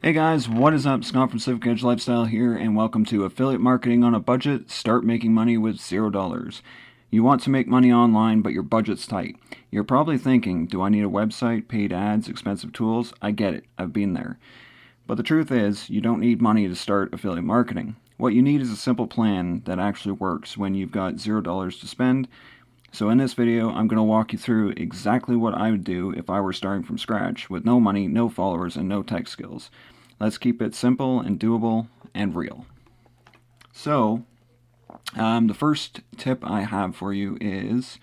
Hey guys, what is up? Scott from Civic Edge Lifestyle here, and welcome to Affiliate Marketing on a Budget. Start making money with $0. You want to make money online, but your budget's tight. You're probably thinking, do I need a website, paid ads, expensive tools? I get it, I've been there. But the truth is, you don't need money to start affiliate marketing. What you need is a simple plan that actually works when you've got $0 to spend. So in this video, I'm going to walk you through exactly what I would do if I were starting from scratch with no money, no followers, and no tech skills. Let's keep it simple and doable and real. So, the first tip I have for you is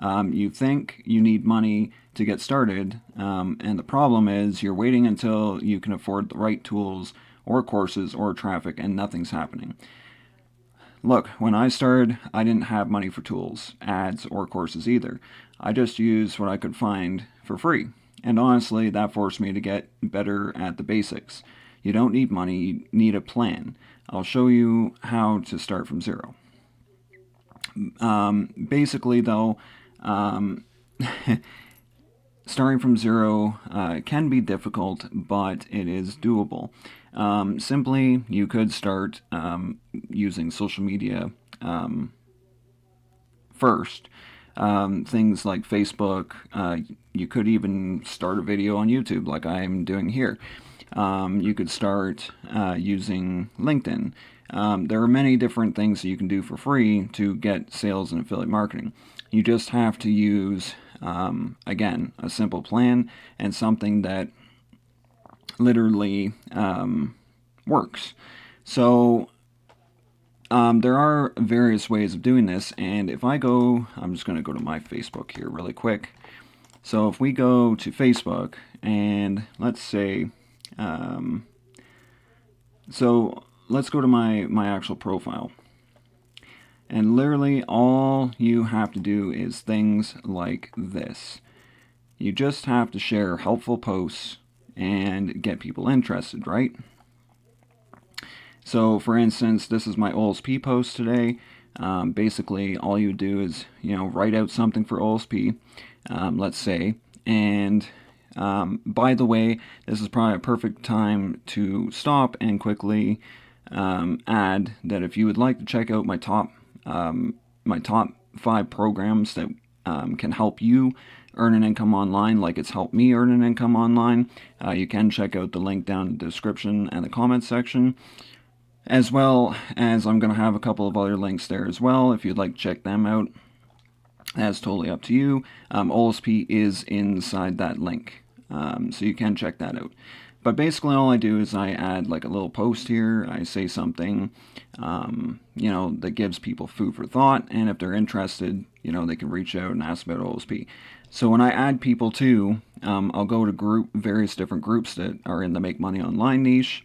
you think you need money to get started, and the problem is you're waiting until you can afford the right tools or courses or traffic and nothing's happening. Look, when I started, I didn't have money for tools, ads, or courses either. I just used what I could find for free. And honestly, that forced me to get better at the basics. You don't need money, you need a plan. I'll show you how to start from zero. Basically, though, starting from zero can be difficult, but it is doable. Simply, you could start using social media first. Things like Facebook, you could even start a video on YouTube like I'm doing here. You could start using LinkedIn. There are many different things that you can do for free to get sales and affiliate marketing. You just have to use, again, a simple plan and something that literally works. So there are various ways of doing this, and if I go, I'm just going to go to my Facebook here really quick. So if we go to Facebook, and let's say, so let's go to my actual profile. And literally all you have to do is things like this. You just have to share helpful posts and get people interested, right? So for instance, this is my OLSP post today. Basically, all you do is, write out something for OLSP, let's say, and by the way, this is probably a perfect time to stop and quickly add that if you would like to check out my top 5 programs that can help you earn an income online like it's helped me earn an income online, you can check out the link down in the description and the comments section. As well as I'm going to have a couple of other links there as well if you'd like to check them out. That's totally up to you. OLSP is inside that link, so you can check that out. But basically all I do is I add like a little post here. I say something, that gives people food for thought, and if they're interested, they can reach out and ask about OLSP. So when I add people too, I'll go to various different groups that are in the Make Money Online niche,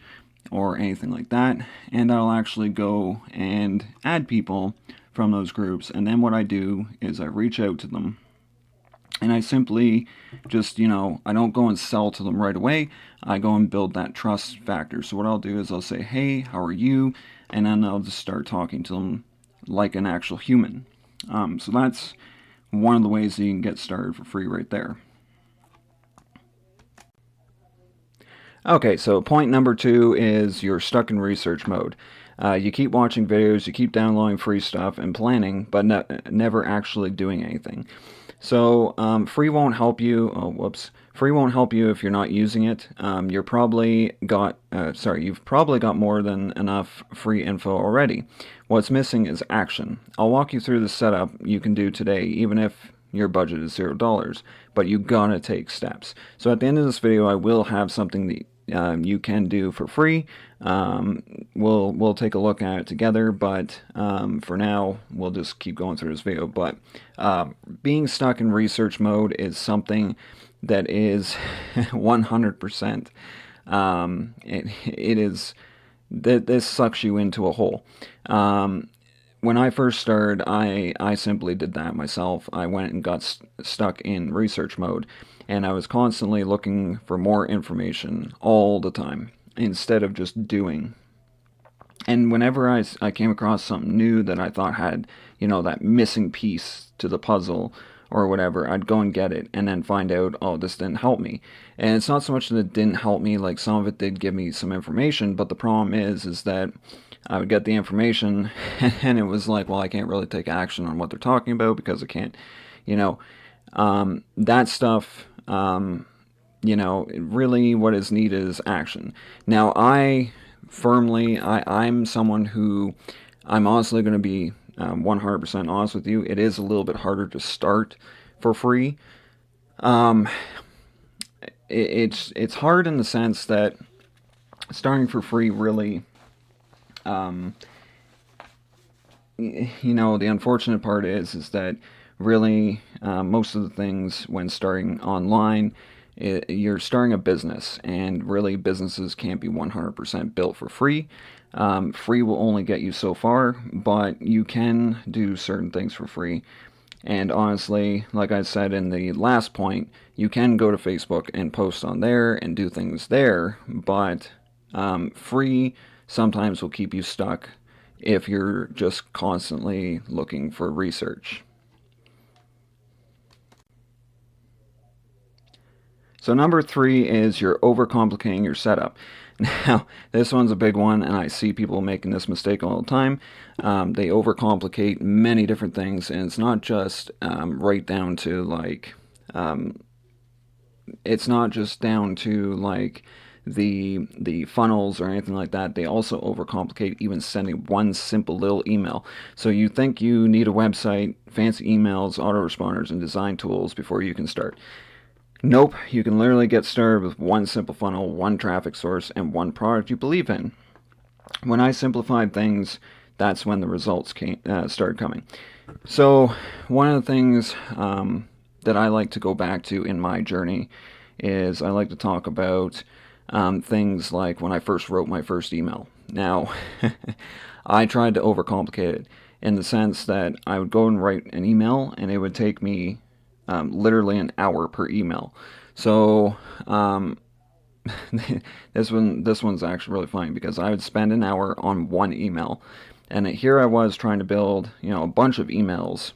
or anything like that, and I'll actually go and add people from those groups, and then what I do is I reach out to them, and I simply just, I don't go and sell to them right away. I go and build that trust factor. So what I'll do is I'll say, hey, how are you? And then I'll just start talking to them like an actual human. So that's one of the ways that you can get started for free right there. Okay, so point number 2 is you're stuck in research mode. You keep watching videos, you keep downloading free stuff and planning, but never actually doing anything. So free won't help you. Oh, whoops. Free won't help you if you're not using it. You've probably got more than enough free info already. What's missing is action. I'll walk you through the setup you can do today, even if your budget is $0, but you gotta take steps. So at the end of this video, I will have something that you can do for free. We'll take a look at it together, but for now we'll just keep going through this video. But being stuck in research mode is something that is 100%. It is that this sucks you into a hole. When I first started, I simply did that myself. I went and got stuck in research mode, and I was constantly looking for more information all the time instead of just doing. And whenever I came across something new that I thought had, that missing piece to the puzzle, or whatever, I'd go and get it and then find out, oh, this didn't help me. And it's not so much that it didn't help me, like some of it did give me some information, but the problem is that I would get the information and it was like, well, I can't really take action on what they're talking about because I can't, you know, that stuff, really what is needed is action. Now, I'm someone who, I'm honestly going to be 100% honest with you. It is a little bit harder to start for free. Um, it's hard in the sense that starting for free really, um, the unfortunate part is that really most of the things when starting online, you're starting a business, and really businesses can't be 100% built for free. Free will only get you so far, but you can do certain things for free. And honestly, like I said in the last point, you can go to Facebook and post on there and do things there, but free sometimes will keep you stuck if you're just constantly looking for research. So number 3 is you're overcomplicating your setup. Now, this one's a big one, and I see people making this mistake all the time. They overcomplicate many different things, and it's not just right down to like, it's not just down to like the funnels or anything like that. They also overcomplicate even sending one simple little email. So you think you need a website, fancy emails, autoresponders, and design tools before you can start. Nope, you can literally get started with one simple funnel, one traffic source, and one product you believe in. When I simplified things, that's when the results started coming. So one of the things that I like to go back to in my journey is I like to talk about things like when I first wrote my first email. Now, I tried to overcomplicate it in the sense that I would go and write an email, and it would take me literally an hour per email. So this one's actually really funny because I would spend an hour on one email, and here I was trying to build a bunch of emails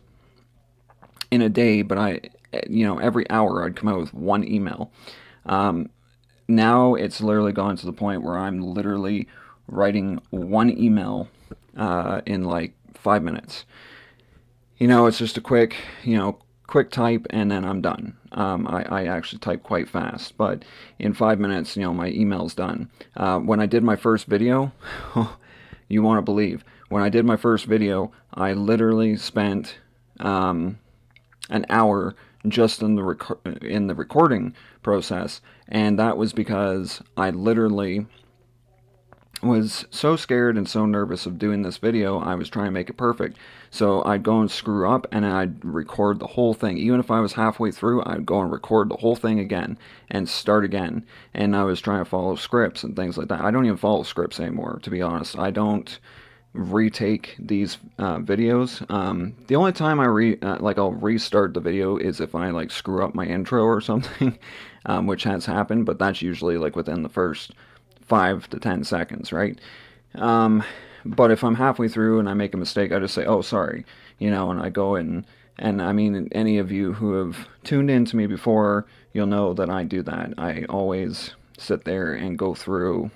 in a day, but every hour I'd come out with one email. Now it's literally gone to the point where I'm literally writing one email in like 5 minutes. It's just a quick type, and then I'm done. I actually type quite fast, but in 5 minutes, my email's done. When I did my first video, you want to believe, when I did my first video, I literally spent an hour just in the recording process, and that was because I literally was so scared and so nervous of doing this video. I was trying to make it perfect. So I'd go and screw up, and I'd record the whole thing. Even if I was halfway through, I'd go and record the whole thing again and start again. And I was trying to follow scripts and things like that. I don't even follow scripts anymore, to be honest. I don't retake these videos. The only time I'll restart the video is if I like screw up my intro or something, which has happened, but that's usually like within the first 5 to 10 seconds, right? But if I'm halfway through and I make a mistake, I just say, oh, sorry, and I go in, and I mean, any of you who have tuned in to me before, you'll know that I do that. I always sit there and go through,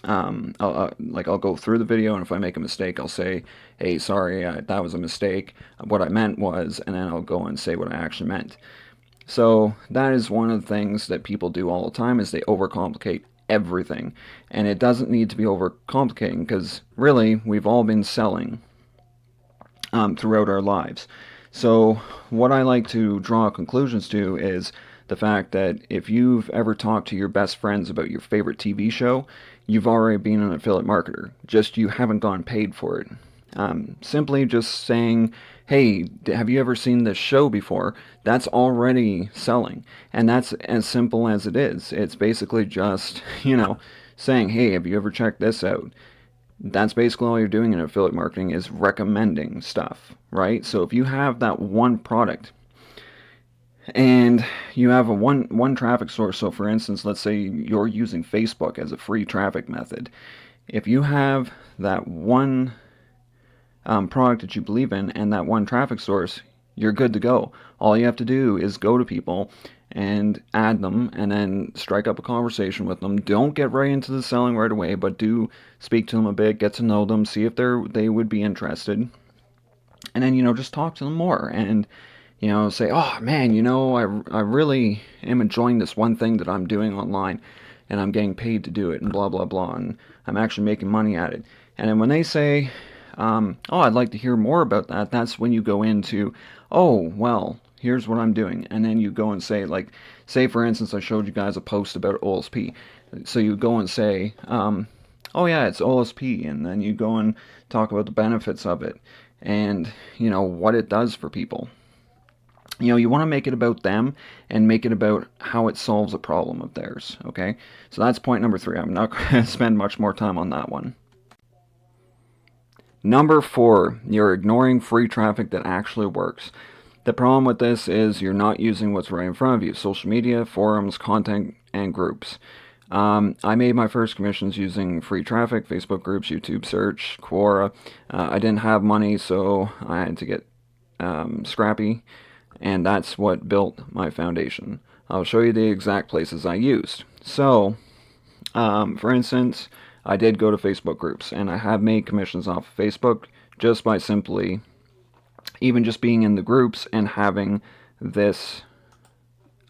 I'll go through the video, and if I make a mistake, I'll say, hey, sorry, that was a mistake. What I meant was, and then I'll go and say what I actually meant. So that is one of the things that people do all the time, is they overcomplicate everything, and it doesn't need to be overcomplicating, because really we've all been selling throughout our lives. So what I like to draw conclusions to is the fact that if you've ever talked to your best friends about your favorite TV show, you've already been an affiliate marketer, just you haven't gone paid for it. Simply just saying, hey, have you ever seen this show before? That's already selling. And that's as simple as it is. It's basically just, saying, hey, have you ever checked this out? That's basically all you're doing in affiliate marketing, is recommending stuff, right? So if you have that one product and you have a one traffic source, so for instance, let's say you're using Facebook as a free traffic method. If you have that one product that you believe in and that one traffic source, you're good to go. All you have to do is go to people and add them and then strike up a conversation with them. Don't get right into the selling right away, but do speak to them a bit, get to know them, see if they would be interested. And then, just talk to them more and, say, oh man, I really am enjoying this one thing that I'm doing online and I'm getting paid to do it and blah, blah, blah. And I'm actually making money at it. And then when they say, oh, I'd like to hear more about that, that's when you go into, oh, well, here's what I'm doing. And then you go and say, like, say, for instance, I showed you guys a post about OSP. So you go and say, oh, yeah, it's OSP. And then you go and talk about the benefits of it and, what it does for people. You want to make it about them and make it about how it solves a problem of theirs, okay? So that's point number 3. I'm not going to spend much more time on that one. Number 4, you're ignoring free traffic that actually works. The problem with this is you're not using what's right in front of you. Social media, forums, content, and groups. I made my first commissions using free traffic, Facebook groups, YouTube search, Quora. I didn't have money, so I had to get scrappy. And that's what built my foundation. I'll show you the exact places I used. So, for instance, I did go to Facebook groups, and I have made commissions off of Facebook just by simply, even just being in the groups and having this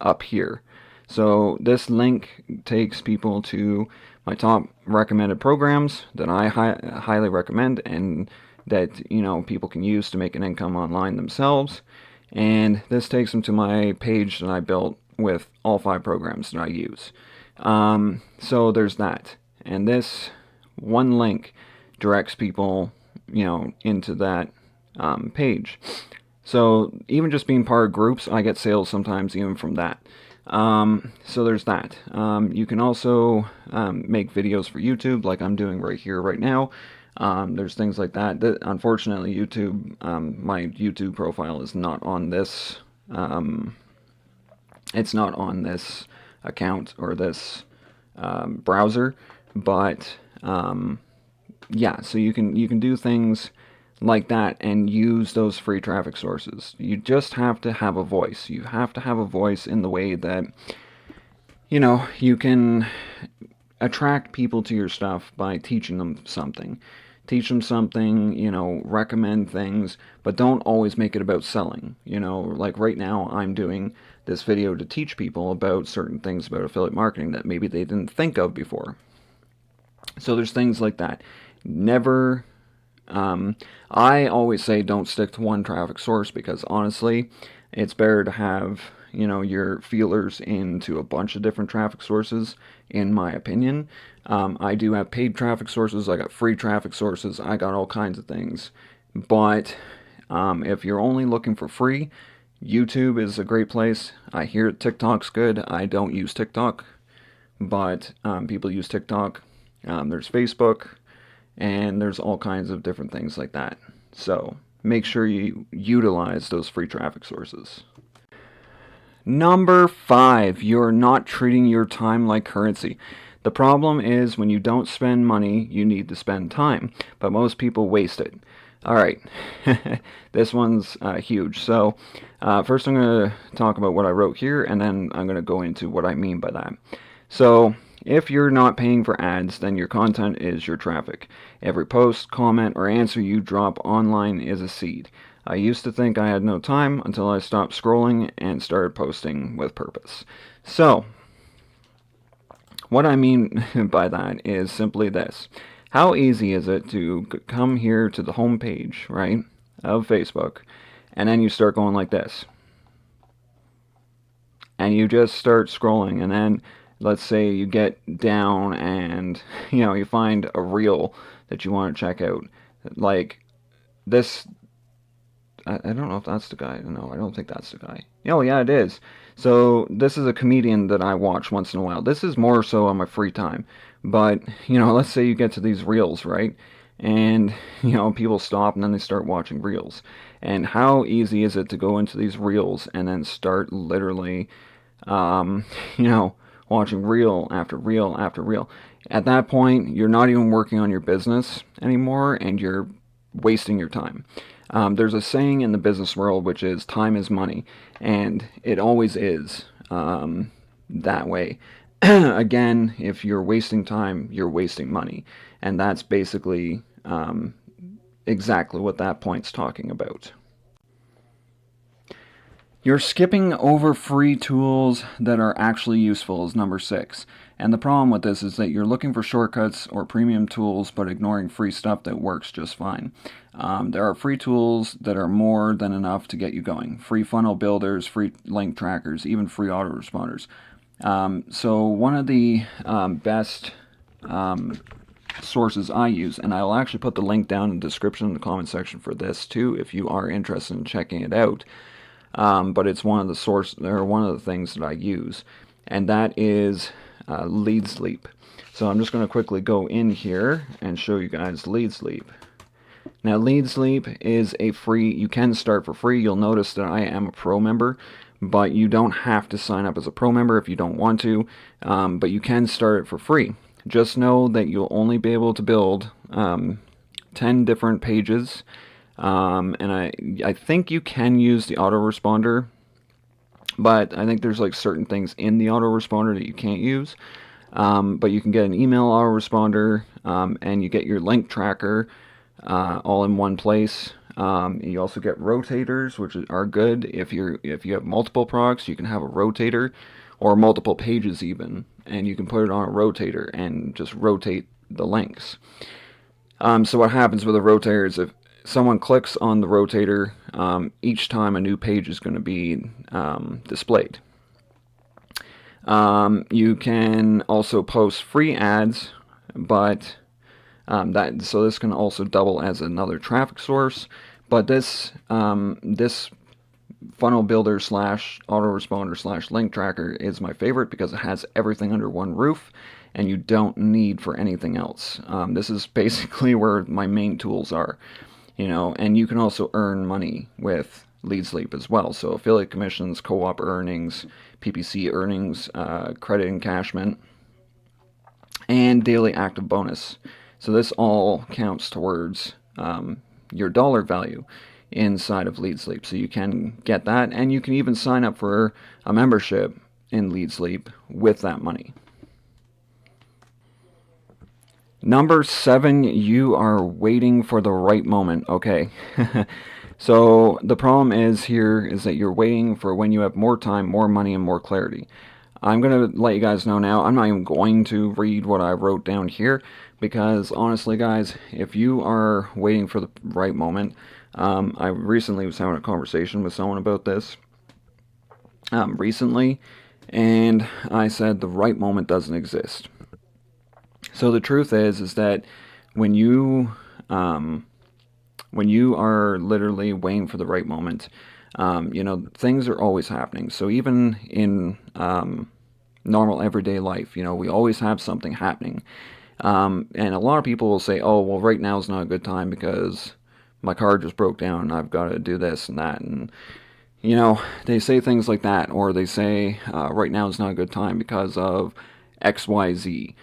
up here. So this link takes people to my top recommended programs that I highly recommend and that, people can use to make an income online themselves. And this takes them to my page that I built with all 5 programs that I use. So there's that. And this one link directs people, into that page. So even just being part of groups, I get sales sometimes even from that. So there's that. You can also make videos for YouTube like I'm doing right here, right now. There's things like that. Unfortunately, YouTube, my YouTube profile is not on this. It's not on this account or this browser, but yeah. So you can do things like that and use those free traffic sources. You just have to have a voice. You have to have a voice in the way that you can attract people to your stuff by teaching them something. Teach them something, recommend things, but don't always make it about selling. Like right now I'm doing this video to teach people about certain things about affiliate marketing that maybe they didn't think of before. So there's things like that. Never, I always say don't stick to one traffic source because honestly, it's better to have your feelers into a bunch of different traffic sources, in my opinion. I do have paid traffic sources, I got free traffic sources, I got all kinds of things. But if you're only looking for free, YouTube is a great place. I hear TikTok's good. I don't use TikTok, but people use TikTok. There's Facebook, and there's all kinds of different things like that. So make sure you utilize those free traffic sources. Number 5, you're not treating your time like currency. The problem is when you don't spend money, you need to spend time, but most people waste it. Alright, this one's huge. So first I'm going to talk about what I wrote here, and then I'm going to go into what I mean by that. So if you're not paying for ads, then your content is your traffic. Every post, comment, or answer you drop online is a seed. I used to think I had no time until I stopped scrolling and started posting with purpose. So, what I mean by that is simply this. How easy is it to come here to the home page, right, of Facebook, and then you start going like this. And you just start scrolling, and then let's say you get down and, you find a reel that you want to check out. Like this, I don't know if that's the guy. No, I don't think that's the guy. Oh, yeah, it is. So this is a comedian that I watch once in a while. This is more so on my free time. But, let's say you get to these reels, right? And, people stop and then they start watching reels. And how easy is it to go into these reels and then start literally, watching reel after reel after reel. At that point, you're not even working on your business anymore and you're wasting your time. There's a saying in the business world which is time is money, and it always is that way. Again, if you're wasting time, you're wasting money, and that's basically exactly what that point's talking about. You're skipping over free tools that are actually useful is number 6. And the problem with this is that you're looking for shortcuts or premium tools but ignoring free stuff that works just fine. There are free tools that are more than enough to get you going. Free funnel builders, free link trackers, even free autoresponders. So one of the best sources I use, and I'll actually put the link down in the description in the comment section for this too if you are interested in checking it out. But it's one of the things that I use, and that is Lead Sleep. So I'm just going to quickly go in here and show you guys Lead Sleep. Now, Lead Sleep is a free, you can start for free. You'll notice that I am a pro member, but you don't have to sign up as a pro member if you don't want to, but you can start it for free. Just know that you'll only be able to build 10 different pages. And I think you can use the autoresponder, but I think there's like certain things in the autoresponder that you can't use. But you can get an email autoresponder, and you get your link tracker all in one place. You also get rotators, which are good if you have multiple products. You can have a rotator, or multiple pages even, and you can put it on a rotator and just rotate the links. So what happens with a rotator is if someone clicks on the rotator, each time a new page is going to be displayed. You can also post free ads, but so this can also double as another traffic source. But this funnel builder / autoresponder / link tracker is my favorite because it has everything under one roof, and you don't need for anything else. This is basically where my main tools are. And you can also earn money with Lead Sleep as well. So affiliate commissions, co-op earnings, PPC earnings, credit encashment, and daily active bonus. So this all counts towards your dollar value inside of Lead Sleep. So you can get that, and you can even sign up for a membership in Lead Sleep with that money. Number 7, you are waiting for the right moment. Okay. So the problem is that you're waiting for when you have more time, more money, and more clarity. I'm going to let you guys know now, I'm not even going to read what I wrote down here, because honestly, guys, if you are waiting for the right moment, I recently was having a conversation with someone about this recently, and I said the right moment doesn't exist. So the truth is that when you are literally waiting for the right moment, things are always happening. So even in normal everyday life, we always have something happening. And a lot of people will say, oh, well, right now is not a good time because my car just broke down and I've got to do this and that. And, they say things like that, or they say right now is not a good time because of XYZ.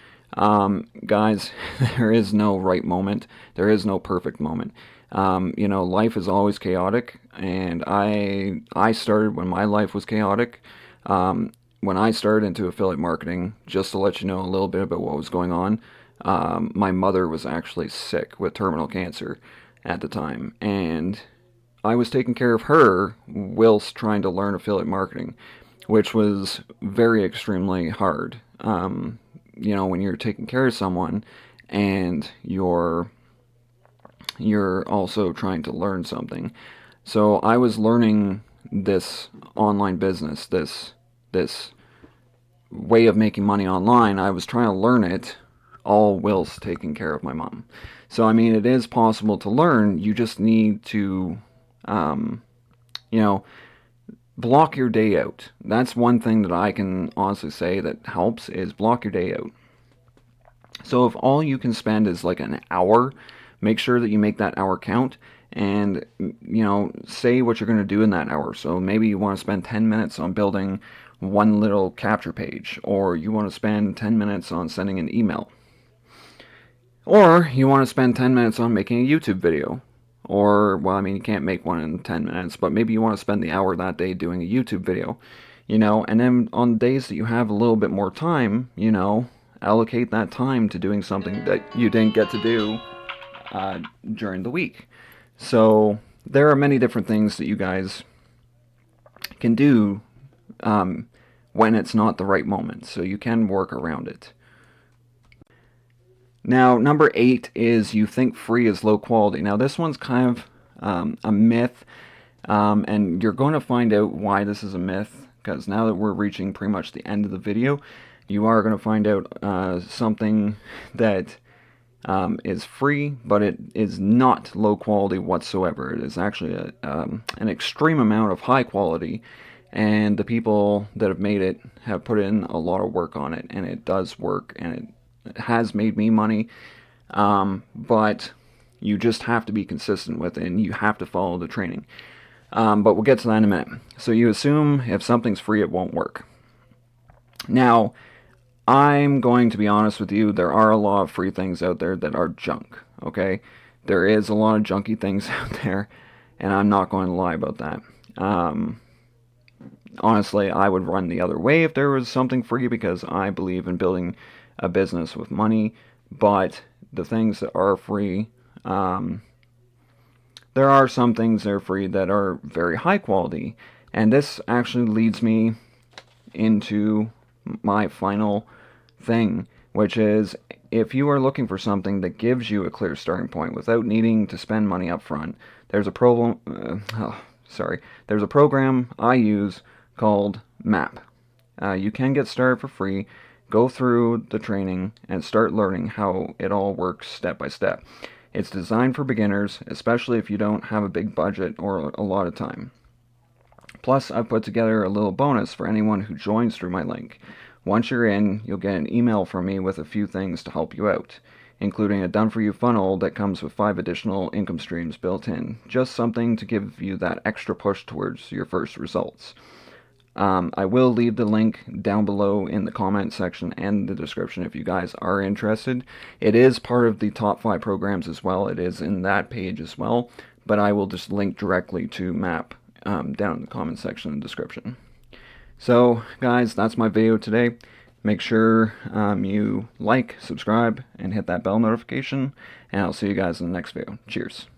Guys, there is no right moment. There is no perfect moment. Life is always chaotic, and I started when my life was chaotic. When I started into affiliate marketing, just to let you know a little bit about what was going on, my mother was actually sick with terminal cancer at the time, and I was taking care of her whilst trying to learn affiliate marketing, which was very extremely hard. When you're taking care of someone and you're also trying to learn something. So I was learning this online business, this way of making money online. I was trying to learn it all whilst taking care of my mom. So, it is possible to learn. You just need to, block your day out. That's one thing that I can honestly say that helps, is block your day out. So if all you can spend is like an hour, make sure that you make that hour count, and say what you're going to do in that hour. So maybe you want to spend 10 minutes on building one little capture page, or you want to spend 10 minutes on sending an email, or you want to spend 10 minutes on making a YouTube video, Or, well, I mean, you can't make one in 10 minutes, but maybe you want to spend the hour that day doing a YouTube video, and then on days that you have a little bit more time, allocate that time to doing something that you didn't get to do during the week. So there are many different things that you guys can do when it's not the right moment, so you can work around it. Now, number 8 is you think free is low quality. Now, this one's kind of a myth, and you're going to find out why this is a myth, because now that we're reaching pretty much the end of the video, you are going to find out something that is free, but it is not low quality whatsoever. It is actually an extreme amount of high quality, and the people that have made it have put in a lot of work on it, and it does work, and it has made me money, but you just have to be consistent with it, and you have to follow the training. But we'll get to that in a minute. So you assume if something's free, it won't work. Now, I'm going to be honest with you, there are a lot of free things out there that are junk, okay? There is a lot of junky things out there, and I'm not going to lie about that. Honestly, I would run the other way if there was something free, because I believe in building a business with money. But the things that are free, there are some things that are free that are very high quality, and this actually leads me into my final thing, which is if you are looking for something that gives you a clear starting point without needing to spend money up front, there's a there's a program I use called MAP. You can get started for free. Go through the training and start learning how it all works step by step. It's designed for beginners, especially if you don't have a big budget or a lot of time. Plus, I've put together a little bonus for anyone who joins through my link. Once you're in, you'll get an email from me with a few things to help you out, including a done-for-you funnel that comes with 5 additional income streams built in. Just something to give you that extra push towards your first results. I will leave the link down below in the comment section and the description if you guys are interested. It is part of the top 5 programs as well. It is in that page as well, but I will just link directly to MAP down in the comment section and description. So guys, that's my video today. Make sure you like, subscribe, and hit that bell notification, and I'll see you guys in the next video. Cheers.